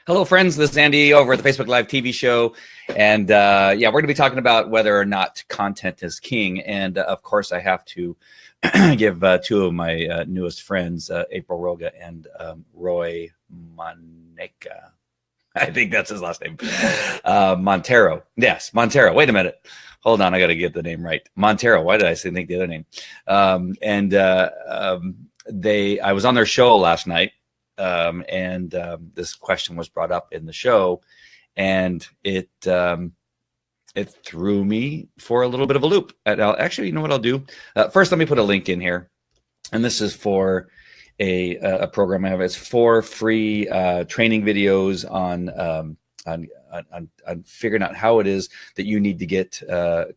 Hello, friends. This is Andy over at the Facebook Live TV show. And we're going to be talking about whether or not content is king. And of course, I have to give two of my newest friends, April Roga and Roy Maneka. I think that's his last name. Montero. Yes, Montero. Wait a minute. Hold on. I got to get the name right. Montero. Why did I think the other name? I was on their show last night. This question was brought up in the show, and it threw me for a little bit of a loop. Actually, you know what I'll do? First, let me put a link in here, and this is for a program I have. It's 4 free training videos on figuring out how it is that you need to get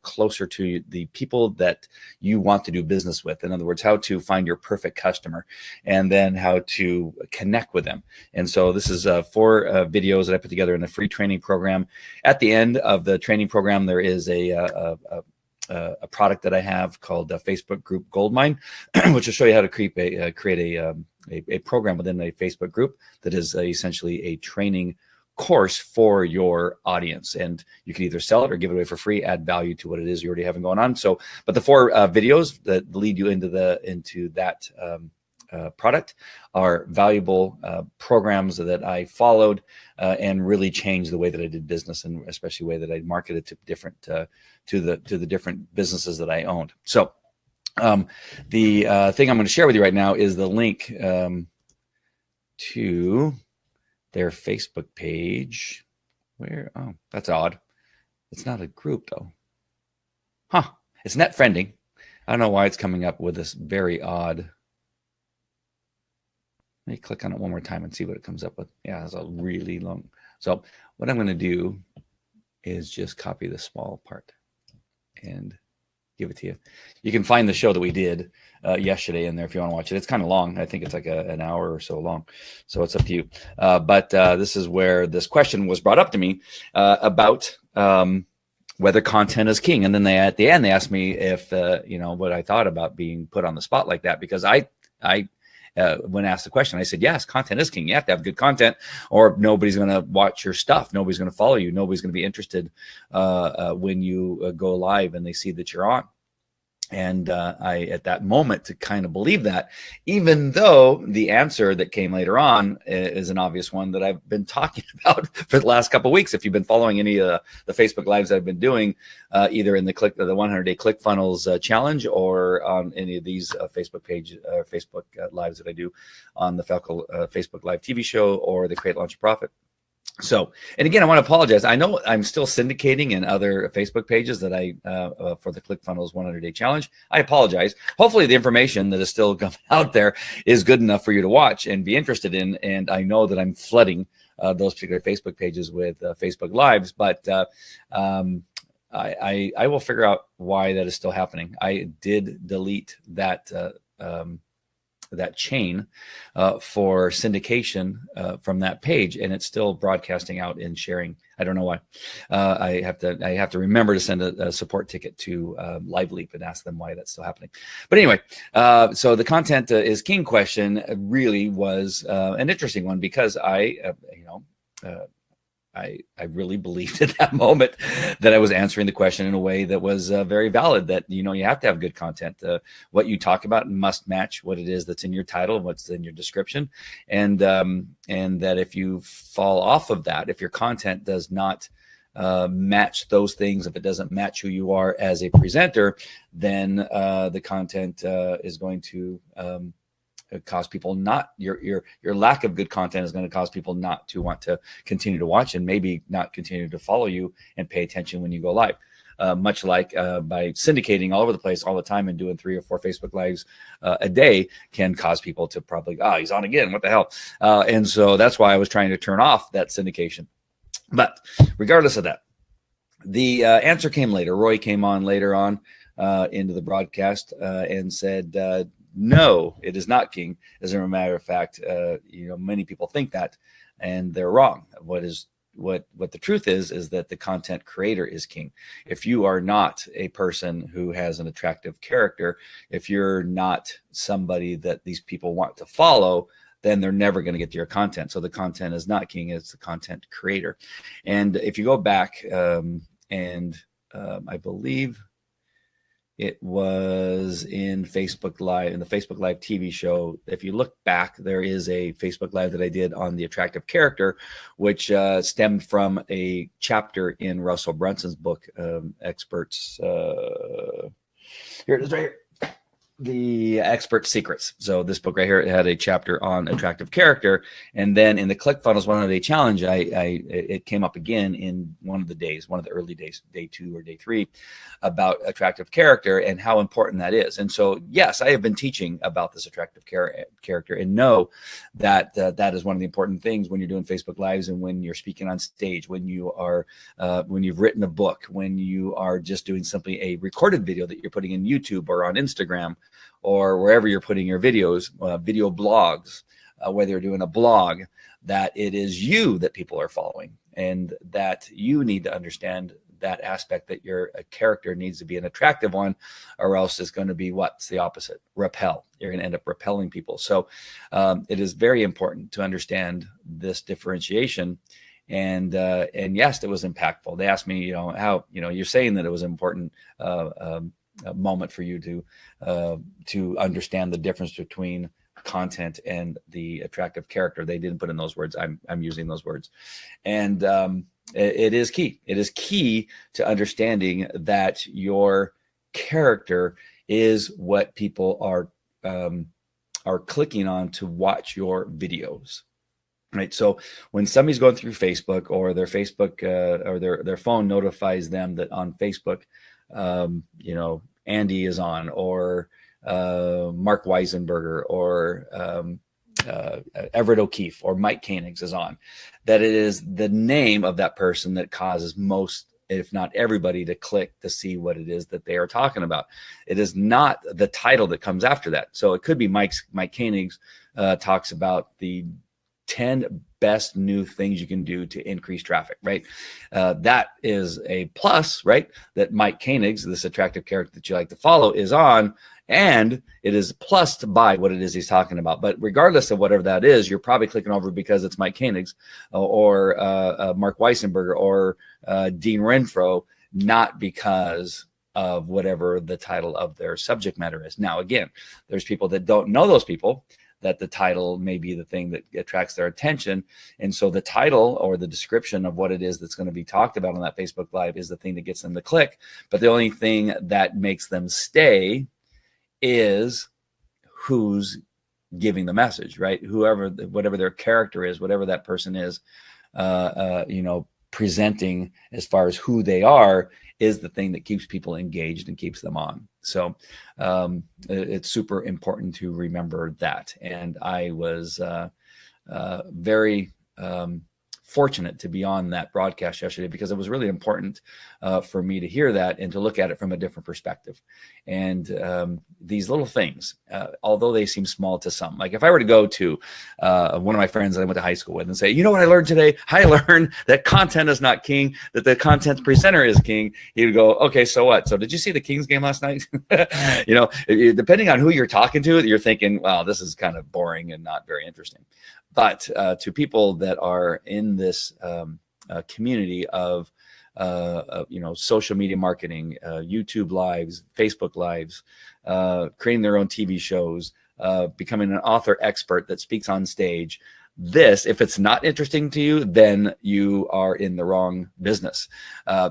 closer to the people that you want to do business with. In other words, how to find your perfect customer and then how to connect with them. And so this is 4 videos that I put together in the free training program. At the end of the training program, there is a product that I have called Facebook Group Goldmine, which will show you how to create a program within a Facebook group that is essentially a training course for your audience, and you can either sell it or give it away for free, add value to what it is you already have going on. So, but the 4 videos that lead you into that product are valuable programs that I followed and really changed the way that I did business, and especially the way that I marketed to different to the different businesses that I owned. So, the thing I'm going to share with you right now is the link to their Facebook page. Oh, that's odd. It's not a group though. It's net friending. I don't know why it's coming up with this very odd. Let me click on it one more time and see what it comes up with. Yeah, it's a really long. So what I'm going to do is just copy the small part and give it to you. You can find the show that we did yesterday in there if you want to watch it. It's kind of long. I think it's like an hour or so long. So it's up to you. But this is where this question was brought up to me about whether content is king. And then at the end, they asked me if, what I thought about being put on the spot like that, because I when asked the question, I said, yes, content is king. You have to have good content or nobody's going to watch your stuff. Nobody's going to follow you. Nobody's going to be interested when you go live and they see that you're on. And I, at that moment, to kind of believe that, even though the answer that came later on is an obvious one that I've been talking about for the last couple of weeks. If you've been following any of the Facebook Lives I've been doing, either in the 100-day ClickFunnels challenge or on any of these Facebook Lives that I do on the Falco Facebook Live TV show or the Create, Launch, Profit. So, and again, I want to apologize. I know I'm still syndicating in other Facebook pages that I for the ClickFunnels 100-day challenge. I apologize. Hopefully the information that is still coming out there is good enough for you to watch and be interested in. And I know that I'm flooding those particular Facebook pages with Facebook Lives, but I will figure out why that is still happening. I did delete that that chain for syndication from that page, and it's still broadcasting out and sharing. I don't know why. I have to remember to send a support ticket to LiveLeap and ask them why that's still happening. But anyway, so the content is king question really was an interesting one, because I really believed at that moment that I was answering the question in a way that was very valid, that, you have to have good content. What you talk about must match what it is that's in your title and what's in your description. And that if you fall off of that, if your content does not match those things, if it doesn't match who you are as a presenter, then the content is going to cause people not, your lack of good content is going to cause people not to want to continue to watch and maybe not continue to follow you and pay attention when you go live. Much like by syndicating all over the place all the time and doing 3 or 4 Facebook Lives a day can cause people to probably, he's on again, what the hell? And so that's why I was trying to turn off that syndication. But regardless of that, the answer came later. Roy came on later on into the broadcast and said, no, it is not king. As a matter of fact, many people think that, and they're wrong. What the truth is that the content creator is king. If you are not a person who has an attractive character, if you're not somebody that these people want to follow, then they're never going to get to your content. So the content is not king, it's the content creator. And if you go back I believe it was in Facebook Live, in the Facebook Live TV show. If you look back, there is a Facebook Live that I did on the attractive character, which stemmed from a chapter in Russell Brunson's book, Experts. Here it is right here. The Expert Secrets. So this book right here, it had a chapter on attractive character, and then in the ClickFunnels 100-day challenge, it came up again in one of the early days, day 2 or day 3, about attractive character and how important that is. And so, yes, I have been teaching about this attractive character, and know that that is one of the important things when you're doing Facebook Lives and when you're speaking on stage, when you are when you've written a book, when you are just doing simply a recorded video that you're putting in YouTube or on Instagram, or wherever you're putting your videos, video blogs, whether you're doing a blog, that it is you that people are following, and that you need to understand that aspect, that your character needs to be an attractive one, or else it's going to be what's the opposite? Repel. You're going to end up repelling people. So it is very important to understand this differentiation. And yes, it was impactful. They asked me, how, you're saying that it was important a moment for you to understand the difference between content and the attractive character. They didn't put in those words. I'm using those words. And it is key. It is key to understanding that your character is what people are clicking on to watch your videos. Right. So when somebody's going through Facebook, or their Facebook or their phone notifies them that on Facebook, Andy is on, or Mark Weisenberger, or Everett O'Keefe, or Mike Koenigs is on, that it is the name of that person that causes most, if not everybody, to click to see what it is that they are talking about. It is not the title that comes after that. So it could be Mike Koenigs talks about the 10 best new things you can do to increase traffic, right? That is a plus, right? That Mike Koenigs, this attractive character that you like to follow, is on, and it is plus to buy what it is he's talking about. But regardless of whatever that is, you're probably clicking over because it's Mike Koenigs or Mark Weisenberger or Dean Renfro, not because of whatever the title of their subject matter is. Now, again, there's people that don't know those people, that the title may be the thing that attracts their attention. And so the title or the description of what it is that's going to be talked about on that Facebook Live is the thing that gets them to click. But the only thing that makes them stay is who's giving the message, right? Whatever their character is, whatever that person is, presenting as far as who they are, is the thing that keeps people engaged and keeps them on. So it's super important to remember that. And I was very fortunate to be on that broadcast yesterday, because it was really important for me to hear that and to look at it from a different perspective. And these little things, although they seem small to some, like if I were to go to one of my friends that I went to high school with and say, you know what I learned today? I learned that content is not king, that the content presenter is king. He would go, okay, so what? So did you see the Kings game last night? Depending on who you're talking to, you're thinking, wow, this is kind of boring and not very interesting. But to people that are in this community of social media marketing, YouTube lives, Facebook lives, creating their own TV shows, becoming an author expert that speaks on stage, this, if it's not interesting to you, then you are in the wrong business.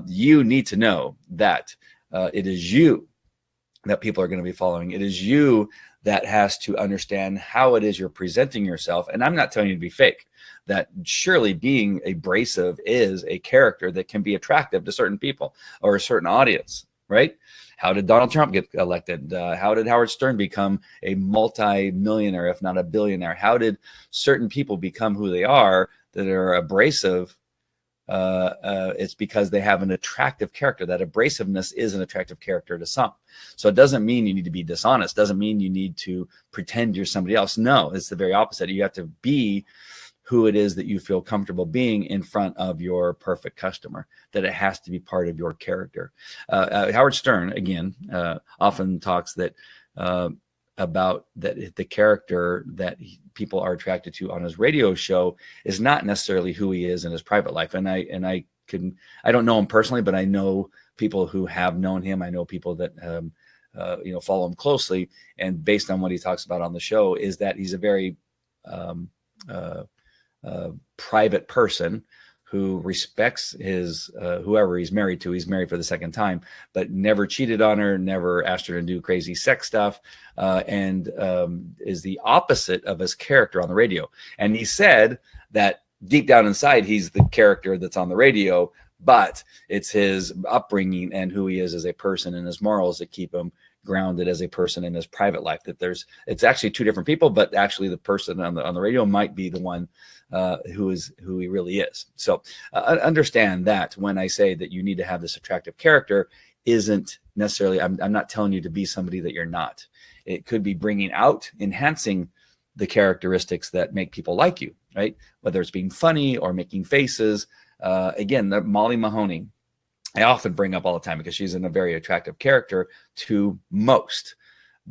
You need to know that it is you that people are going to be following. It is you that has to understand how it is you're presenting yourself. And I'm not telling you to be fake. That surely being abrasive is a character that can be attractive to certain people or a certain audience, right? How did Donald Trump get elected? How did Howard Stern become a multi-millionaire, if not a billionaire? How did certain people become who they are that are abrasive? It's because they have an attractive character. That abrasiveness is an attractive character to some. So it doesn't mean you need to be dishonest. Doesn't mean you need to pretend you're somebody else. No, it's the very opposite. You have to be who it is that you feel comfortable being in front of your perfect customer, that it has to be part of your character. Howard Stern, again, often talks that about that the character that people are attracted to on his radio show is not necessarily who he is in his private life. And I don't know him personally, but I know people who have known him. I know people that follow him closely, and based on what he talks about on the show, is that he's a very private person who respects his whoever he's married to. He's married for the second time, but never cheated on her, never asked her to do crazy sex stuff, and is the opposite of his character on the radio. And he said that deep down inside, he's the character that's on the radio, but it's his upbringing and who he is as a person and his morals that keep him grounded as a person in his private life. That it's actually two different people, but actually the person on the radio might be the one who he really is. So understand that when I say that you need to have this attractive character, isn't necessarily, I'm not telling you to be somebody that you're not. It could be bringing out, enhancing the characteristics that make people like you, right? Whether it's being funny or making faces. Again, Molly Mahoney, I often bring up all the time because she's a very attractive character to most,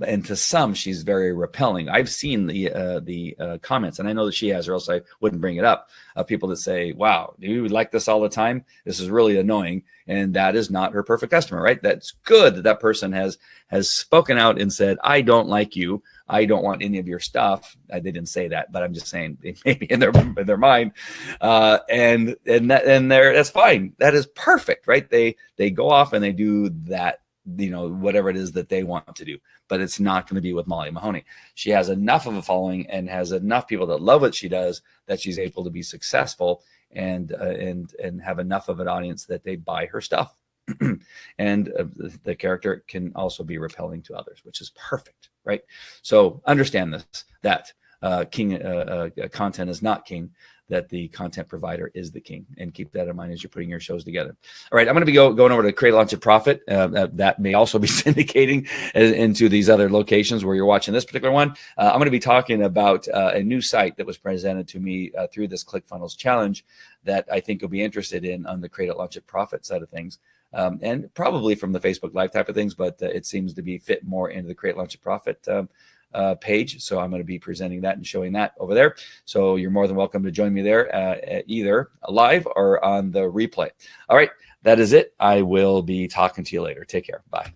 and to some she's very repelling. I've seen the comments, and I know that she has, or else I wouldn't bring it up, of people that say, wow, do you like this all the time? This is really annoying. And that is not her perfect customer, right? That's good that that person has spoken out and said, I don't like you. I don't want any of your stuff. They didn't say that, but I'm just saying maybe in their mind, and that's fine. That is perfect, right? They go off and they do that, whatever it is that they want to do, but it's not going to be with Molly Mahoney. She has enough of a following and has enough people that love what she does that she's able to be successful and have enough of an audience that they buy her stuff. And the character can also be repelling to others, which is perfect, right? So understand this, that content is not king, that the content provider is the king, and keep that in mind as you're putting your shows together. All right, I'm going to be going over to Create, Launch, and Profit. That may also be syndicating into these other locations where you're watching this particular one. I'm going to be talking about a new site that was presented to me through this ClickFunnels challenge that I think you'll be interested in on the Create, Launch, and Profit side of things. And probably from the Facebook Live type of things, but it seems to be fit more into the Create, Launch, and Profit page. So I'm going to be presenting that and showing that over there. So you're more than welcome to join me there, either live or on the replay. All right, that is it. I will be talking to you later. Take care. Bye.